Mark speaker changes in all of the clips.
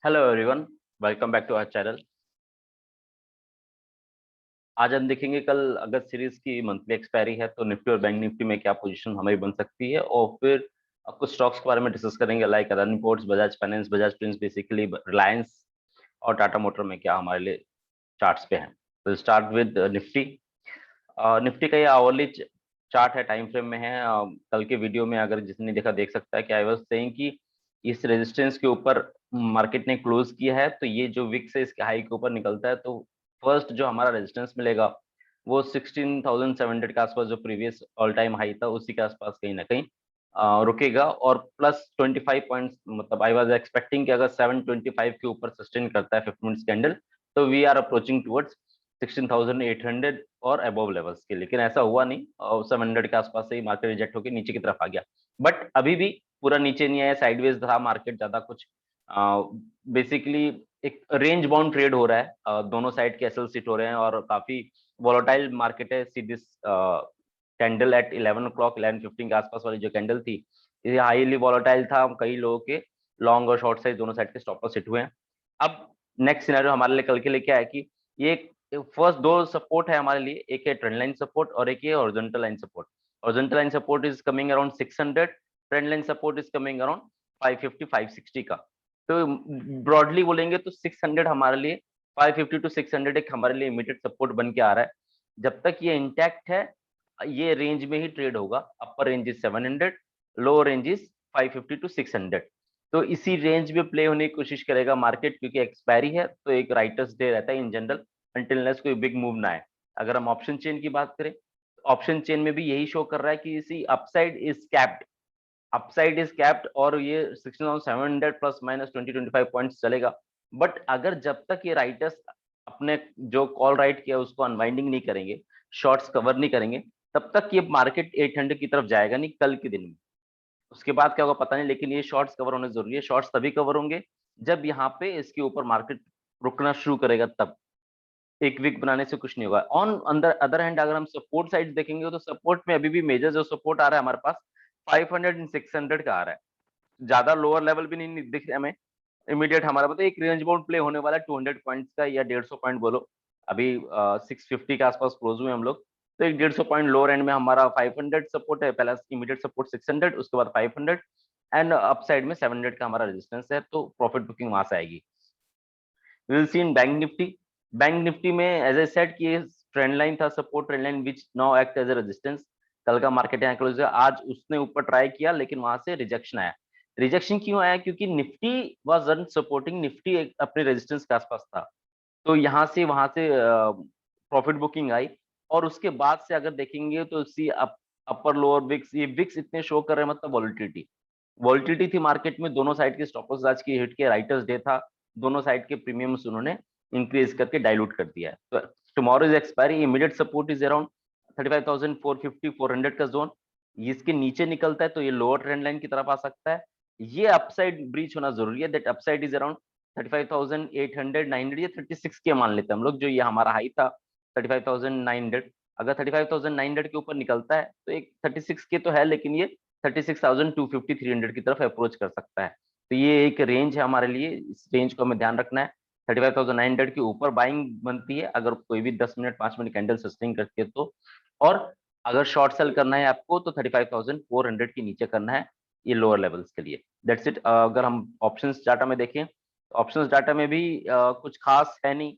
Speaker 1: Hello everyone, welcome back to our channel. आज हम देखेंगे कल अगस्त सीरीज की मंथली एक्सपायरी है तो निफ्टी और बैंक निफ्टी में क्या पोजीशन हमारी बन सकती है, और फिर कुछ स्टॉक्स के बारे में डिस्कस करेंगे like Adani ports, Bajaj finance, Bajaj fins, basically Reliance और टाटा मोटर में क्या हमारे लिए चार्ट्स पे हैं। तो स्टार्ट विद निफ्टी। निफ्टी का ये आवरली चार्ट है, टाइम फ्रेम में है। कल के वीडियो में अगर जिसने देखा देख सकता है कि आई वाज सेइंग कि इस रेजिस्टेंस के ऊपर मार्केट ने क्लोज किया है, तो ये जो विक्स है इसके हाई के ऊपर निकलता है तो फर्स्ट जो हमारा रेजिस्टेंस मिलेगा वो 16,700 के आसपास, जो प्रीवियस ऑल टाइम हाई था उसी के आसपास कहीं ना कहीं रुकेगा। और प्लस 25 पॉइंट्स, मतलब आई वाज एक्सपेक्टिंग कि अगर 725 के ऊपर सस्टेन करता है 50 मिनट्स कैंडल तो वी आर अप्रोचिंग टुवर्ड्स 16,800 और अबव लेवल्स के। लेकिन ऐसा हुआ नहीं और 700 के आसपास से ही मार्केट रिजेक्ट होकर नीचे की तरफ आ गया। बट अभी भी पूरा नीचे नहीं आया, साइडवेज था मार्केट, ज्यादा कुछ बेसिकली एक रेंज बाउंड ट्रेड हो रहा है। दोनों साइड के एसएल सिट हो रहे हैं और काफी वॉलेटाइल मार्केट है। See this candle eight 11 o'clock 11:15 के आसपास वाली जो कैंडल थी, ये हाईली वॉलेटाइल था। कई लोगों के लॉन्ग और शॉर्ट साइड दोनों साइड के स्टॉप लॉस हिट हुए हैं। अब नेक्स्ट सिनेरियो हमारे लिए कल के लिए क्या है कि ये फर्स्ट दो सपोर्ट है हमारे लिए, एक है ट्रेंड लाइन सपोर्ट और एक है horizontal line support. Horizontal line support is coming around 600, trend line support is coming around 550 560 का। तो ब्रॉडली बोलेंगे तो 600 हमारे लिए, 550 टू 600 एक हमारे लिए इमीडिएट सपोर्ट बन के आ रहा है। जब तक ये इंटैक्ट है ये रेंज में ही ट्रेड होगा। Upper range is 700, lower range is 550 to 600। तो इसी रेंज में प्ले होने की कोशिश करेगा मार्केट, क्योंकि एक्सपायरी है तो एक राइटर्स डे रहता है इन जनरल, अनटिल कोई बिग मूव ना आए। अगर हम ऑप्शन चेन की बात करें, ऑप्शन चेन में भी यही शो कर रहा है कि इसी upside is capped, upside is capped, और ये 16,700 प्लस माइनस 20-25 पॉइंट्स चलेगा। बट अगर जब तक ये राइटर्स अपने जो कॉल राइट किया उसको अनवाइंडिंग नहीं करेंगे, शॉर्ट्स कवर नहीं करेंगे, तब तक ये मार्केट 800 की तरफ जाएगा नहीं कल के दिन में। उसके बाद क्या होगा पता नहीं, लेकिन ये शॉर्ट्स कवर होने जरूरी है। शॉर्ट्स तभी कवर होंगे जब यहाँ पे इसके ऊपर मार्केट रुकना शुरू करेगा, तब एक वीक बनाने से कुछ नहीं होगा। ऑन अंदर अदर हैंड अगर हम सपोर्ट साइड देखेंगे तो सपोर्ट में अभी भी मेजर जो सपोर्ट आ रहा है हमारे पास 500 एंड 600 का आ रहा है। ज्यादा लोअर लेवल भी नहीं दिख रहा हमें। इमीडिएट हमारा मतलब एक रेंज बाउंड प्ले होने वाला है 200 पॉइंट्स का या 150 पॉइंट बोलो। अभी 650 के आसपास क्लोज हुए हम लोग, तो एक 150 पॉइंट लोअर एंड में हमारा 500 सपोर्ट है। पहला इमीडिएट सपोर्ट 600, उसके बाद 500 एंड अप साइड में 700 का हमारा रेजिस्टेंस है, तो प्रॉफिट बुकिंग वहां से आएगी। Will see in bank Nifty. Bank Nifty में एज ए सेट कि ट्रेंड लाइन था support, trend line which now act as a resistance. कल का मार्केट यहाँ क्लोज है, आज उसने ऊपर ट्राई किया लेकिन वहां से रिजेक्शन आया। रिजेक्शन क्यों आया? क्योंकि Nifty was on supporting, Nifty अपने रेजिस्टेंस के आसपास था, तो यहाँ से वहां से प्रॉफिट बुकिंग आई। और उसके बाद से अगर देखेंगे तो सी अपर लोअर विक्स, ये विक्स इतने शो कर रहे हैं, मतलब वॉलिटिलिटी वॉलिटिलिटी थी मार्केट में। दोनों साइड के स्टॉप लॉस आज की हिट के, राइटर्स डे था, दोनों साइड के प्रीमियम्स उन्होंने इंक्रीज करके डाइल्यूट कर दिया है। तो tomorrow is expiry, immediate support is around 35,450 400 का जोन। इसके नीचे निकलता है तो ये लोअर ट्रेंड लाइन की तरफ आ सकता है। ये अपसाइड ब्रीच होना जरूरी है, दैट अपसाइड इज अराउंड 35,800 900 या 36 के मान लेते हैं हम लोग, जो ये हमारा हाई था 35,900। अगर 35,900 के ऊपर निकलता है तो एक 36 के तो है, लेकिन ये 36,250 300 की तरफ अप्रोच कर सकता है। तो ये एक रेंज है हमारे लिए, इस रेंज को हमें ध्यान रखना है। 35,900 के ऊपर बाइंग बनती है अगर कोई भी 10 मिनट 5 मिनट कैंडल सस्टेन करती है तो। और अगर शॉर्ट सेल करना है आपको तो 35,400 के नीचे करना है, ये लोअर लेवल्स के लिए। That's it. अगर हम ऑप्शंस डाटा में देखें, ऑप्शंस डाटा में भी कुछ खास है नहीं।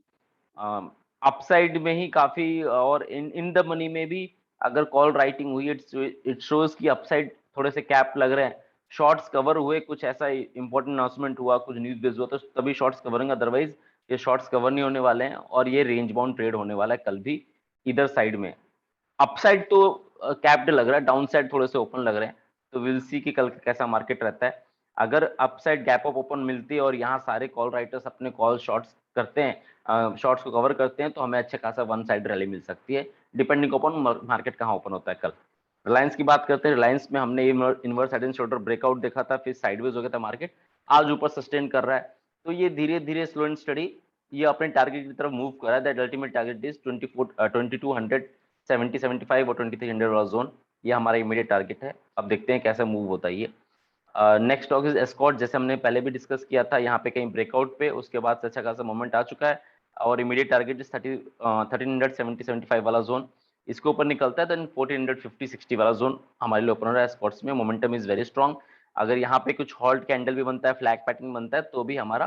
Speaker 1: अपसाइड में ही काफी, और इन इन द मनी में भी अगर कॉल राइटिंग हुई, इट शोज की अपसाइड थोड़े से कैप लग रहे हैं। शॉर्ट्स कवर हुए, कुछ ऐसा इंपॉर्टेंट अनाउंसमेंट हुआ, कुछ न्यूज बेस हुआ तो तभी शॉर्ट्स कवर होंगे, अदरवाइज ये शॉर्ट्स कवर नहीं होने वाले हैं। और ये रेंज बाउंड ट्रेड होने वाला है कल भी इधर साइड में। अपसाइड तो कैप्ड लग रहा है, डाउन साइड थोड़े से ओपन लग रहे हैं। तो विल सी कि कल कैसा मार्केट रहता है। अगर अपसाइड गैप अप ओपन मिलती है और यहाँ सारे कॉल राइटर्स अपने कॉल शॉर्ट्स करते हैं, शॉर्ट्स को कवर करते हैं, तो हमें अच्छा खासा वन साइड रैली मिल सकती है, डिपेंडिंग अपॉन मार्केट कहाँ ओपन होता है कल। रिलायंस की बात करते हैं, रिलायंस में हमने inverse head and shoulder breakout देखा था, फिर साइडवेज हो गया था मार्केट, आज ऊपर सस्टेन कर रहा है। तो ये धीरे धीरे स्लो एंड स्टडी ये अपने टारगेट की तरफ मूव कर रहा है। दैट अल्टीमेट टारगेट इज 2200 70 75 और 2300 वाला जोन, ये हमारा इमीडिएट टारगेट है। अब देखते हैं कैसा मूव होता है ये। नेक्स्ट स्टॉक इज एस्कॉर्ट, जैसे हमने पहले भी डिस्कस किया था, यहाँ पे कहीं ब्रेकआउट पे उसके बाद से अच्छा खासा मोमेंट आ चुका है और इमीडिएट टारगेट इज 1370-75 वाला जोन, इसके ऊपर निकलता है देन 1450-60 वाला जोन हमारे लिए ओपन हो रहा है एस्कॉर्ट्स में। मोमेंटम इज वेरी स्ट्रॉन्ग, अगर यहाँ पे कुछ हॉल्ट कैंडल भी बनता है, फ्लैग पैटर्न बनता है, तो भी हमारा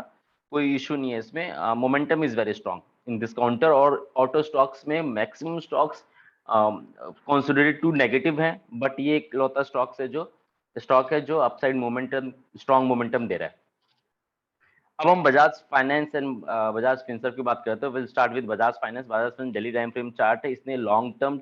Speaker 1: कोई इशू नहीं है इसमें। Momentum is very strong in this counter. और ऑटो स्टॉक्स में मैक्सिमम स्टॉक्स कंसिडरेटेड टू नेगेटिव हैं, बट ये एक लौता स्टॉक है जो अपसाइड मोमेंटम, स्ट्रॉन्ग मोमेंटम दे रहा है। अब हम Bajaj finance and Bajaj Finserv की बात करते हैं। Will start with Bajaj finance. Bajaj finance daily time frame chart है, इसने लॉन्ग टर्म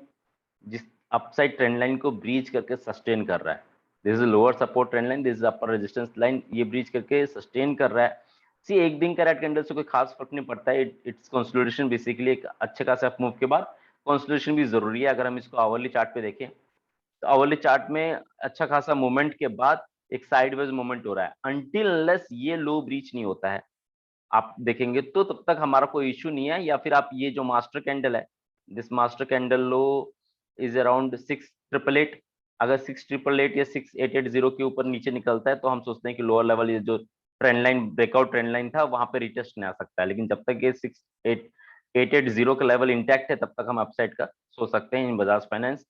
Speaker 1: जिस अपसाइड ट्रेंड लाइन को ब्रीच करके सस्टेन कर रहा है। This is lower support trend line, this is upper resistance line, ये ब्रीच करके सस्टेन कर रहा है। सी एक दिन का रेड कैंडल से कोई खास फर्क नहीं पड़ता है, इट्स कंसोलिडेशन बेसिकली एक अच्छे खासे अप मूव के बाद कंसोलिडेशन भी जरूरी है। अगर हम इसको आवरली चार्ट पे देखें तो आवरली चार्ट में अच्छा खासा मूवमेंट के बाद एक साइडवेज मूवमेंट हो रहा है, अनटिल अनलेस ये लो ब्रीच नहीं होता है आप देखेंगे तो तब तक हमारा कोई इश्यू नहीं है। या फिर आप ये जो मास्टर कैंडल है, this master candle low is around 6888, अगर 6888 या 6880 के ऊपर नीचे निकलता है तो हम सोचते हैं कि लोअर लेवल ये जो trend line, breakout trend line था, वहां पे रिटेस्ट नहीं आ सकता है। लेकिन जब तक ये 6880 का लेवल इंटैक्ट है तब तक हम अपसाइड का सोच सकते हैं इन बजाज फाइनेंस।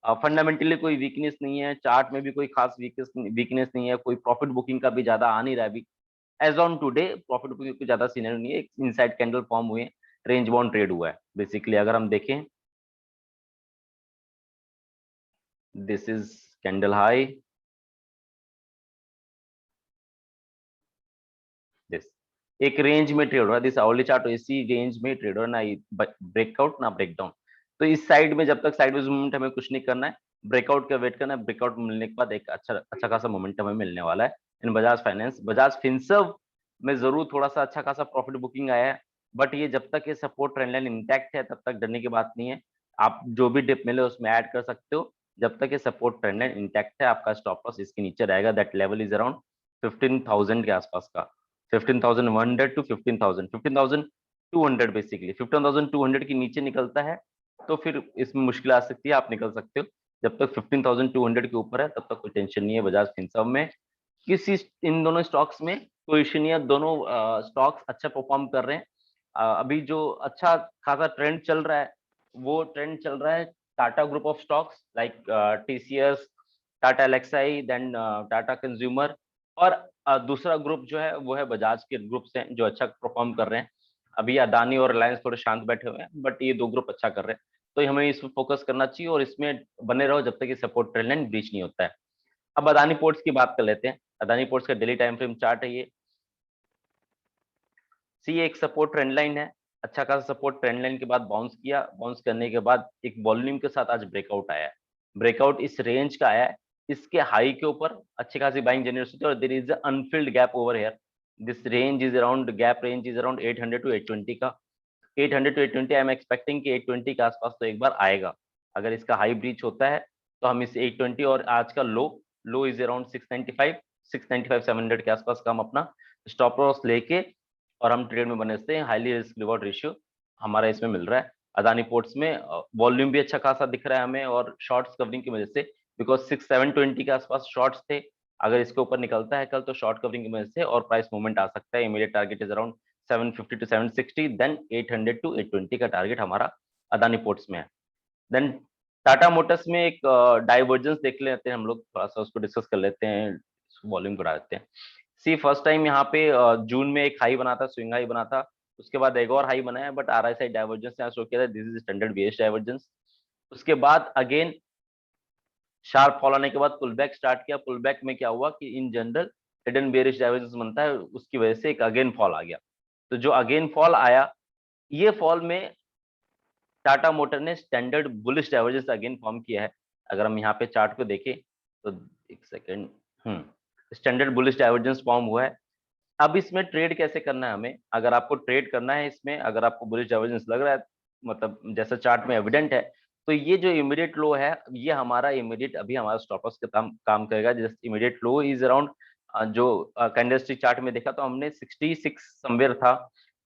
Speaker 1: फंडामेंटली कोई वीकनेस नहीं है, चार्ट में भी कोई खास वीकनेस नहीं है, कोई प्रॉफिट बुकिंग का भी ज्यादा आ नहीं रहा है अभी। As on today profit booking कोई ज्यादा सीनियर नहीं है, इनसाइड कैंडल फॉर्म हुए, रेंज बाउंड ट्रेड हुआ है बेसिकली। अगर हम देखें this is candle high, this एक रेंज में ट्रेड हो रहा है, दिस आवरली चार्ट इसी रेंज में ट्रेड हो रहा है, ना ब्रेकआउट ना ब्रेकडाउन। तो इस साइड में जब तक साइडवेज मूवमेंट हमें कुछ नहीं करना है, ब्रेकआउट का वेट करना है। ब्रेकआउट मिलने के बाद एक अच्छा खासा मोमेंटम हमें मिलने वाला है इन बजाज फाइनेंस। बजाज फिनसर्व में जरूर थोड़ा सा अच्छा खासा प्रॉफिट बुकिंग आया है, बट ये जब तक ये सपोर्ट ट्रेंड लाइन इंटैक्ट है तब तक डरने की बात नहीं है। आप जो भी डिप मिले उसमें ऐड कर सकते हो, जब तक ये सपोर्ट ट्रेंड लाइन इंटैक्ट है आपका स्टॉप लॉस इसके नीचे रहेगा। दैट लेवल इज अराउंड 15,000 के आसपास का, 15,100 टू 15,000, 15,200 बेसिकली। 15,200 के नीचे निकलता है तो फिर इसमें मुश्किल आ सकती है, आप निकल सकते हो। जब तक 15,200 के ऊपर है तब तक कोई टेंशन नहीं है बजाज फिनसर्व में। किसी इन दोनों स्टॉक्स में कोई इश्यू नहीं है, दोनों स्टॉक्स अच्छा परफॉर्म कर रहे हैं। अभी जो अच्छा खासा ट्रेंड चल रहा है वो ट्रेंड चल रहा है Tata group of stocks like TCS, Tata Elxsi, then Tata consumer. और दूसरा ग्रुप जो है वो है बजाज के ग्रुप्स हैं जो अच्छा परफॉर्म कर रहे हैं। अभी अदानी और रिलायंस थोड़े शांत बैठे हुए हैं, बट ये दो ग्रुप अच्छा कर रहे हैं, तो हमें इस पर फोकस करना चाहिए और इसमें बने रहो जब तक ये सपोर्ट ट्रेंड लाइन ब्रीच नहीं होता है। अब अदानी पोर्ट्स की बात कर लेते हैं। अदानी पोर्ट्स का डेली टाइम फ्रेम चार्ट है ये। सी एक सपोर्ट ट्रेंड लाइन है, अच्छा खासा सपोर्ट ट्रेंड लाइन के बाद बाउंस किया, बाउंस करने के बाद एक वॉल्यूम के साथ आज ब्रेकआउट आया है। ब्रेकआउट इस रेंज का आया है, इसके हाई के ऊपर अच्छी खासी बाइंग जनरेट होती है और there is unfilled gap over here. This range is around, gap range is around 800 to 820 का। 800 टू 820 आई एम एक्सपेक्टिंग कि 820 के आसपास तो एक बार आएगा। अगर इसका हाई ब्रीच होता है तो हम इस 820 और आज का लो इज अराउंड 695 700 के आसपास का हम अपना स्टॉप लॉस लेके और हम ट्रेड में बने सकते हैं। हाईली रिस्क रिवॉर्ड रेशियो हमारा इसमें मिल रहा है। अदानी पोर्ट्स में वॉल्यूम भी अच्छा खासा दिख रहा है हमें और शॉर्ट्स कवरिंग की वजह से, बिकॉज 6720 के आसपास शॉर्ट्स थे। अगर इसके ऊपर निकलता है कल तो शॉर्ट कवरिंग की वजह से और प्राइस मूवमेंट आ सकता है। Immediate target is around 750 to 760, then 800 to 820 का टारगेट हमारा अदानी पोर्ट्स में है। देन टाटा मोटर्स में एक डाइवर्जेंस देख लेते हैं हम लोग, थोड़ा सा उसको डिस्कस कर लेते हैं, वॉल्यूम बढ़ा देते हैं। सी फर्स्ट टाइम यहाँ पे जून में एक हाई बना था, स्विंग हाई बना था, उसके बाद एक और हाई बनाया, बट आरएसआई डाइवर्जेंस यहाँ शो किया था, this is standard based divergence. उसके बाद अगेन शार्प फॉल आने के बाद पुल बैक स्टार्ट किया। पुल बैक में क्या हुआ कि in general hidden bearish divergence बनता है, उसकी वजह से एक अगेन फॉल आ गया। तो जो अगेन फॉल आया, ये फॉल में टाटा मोटर ने standard bullish divergence again form किया है। अगर हम यहाँ पे चार्ट को देखें तो एक second, standard bullish divergence form हुआ है। अब इसमें ट्रेड कैसे करना है हमें, अगर आपको ट्रेड करना है इसमें, अगर आपको बुलिश डाइवर्जेंस लग रहा है, मतलब जैसा चार्ट में एविडेंट है, तो ये जो इमीडिएट लो है ये हमारा इमीडिएट अभी हमारा स्टॉप लॉस का काम करेगा। जैसे इमीडिएट लो इज अराउंड, जो कैंडलस्टिक चार्ट में देखा तो हमने 66 समवेयर था,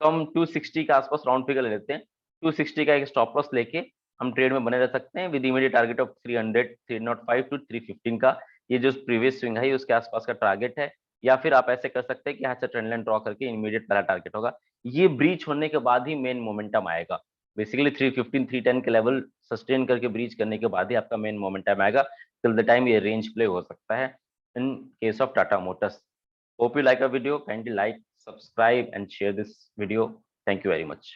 Speaker 1: तो हम 260 के आसपास राउंड फिगर ले लेते हैं। 260 का एक स्टॉप लॉस लेके हम ट्रेड में बने रह सकते हैं with immediate target of 300 305 to 315 का। ये जो प्रीवियस स्विंग है उसके आसपास का टारगेट है, या फिर आप ऐसे कर सकते हैं कि यहाँ से ट्रेंड लाइन ड्रॉ करके इमीडिएट पहला टारगेट होगा। ये ब्रीच होने के बाद ही मेन मोमेंटम आएगा। बेसिकली 315 310 के लेवल सस्टेन करके ब्रीच करने के बाद ही आपका मेन मोमेंटम आएगा। टिल द टाइम ये रेंज प्ले हो सकता है in case of Tata Motors. Hope you like a video, kindly like, subscribe and share this video. Thank you very much.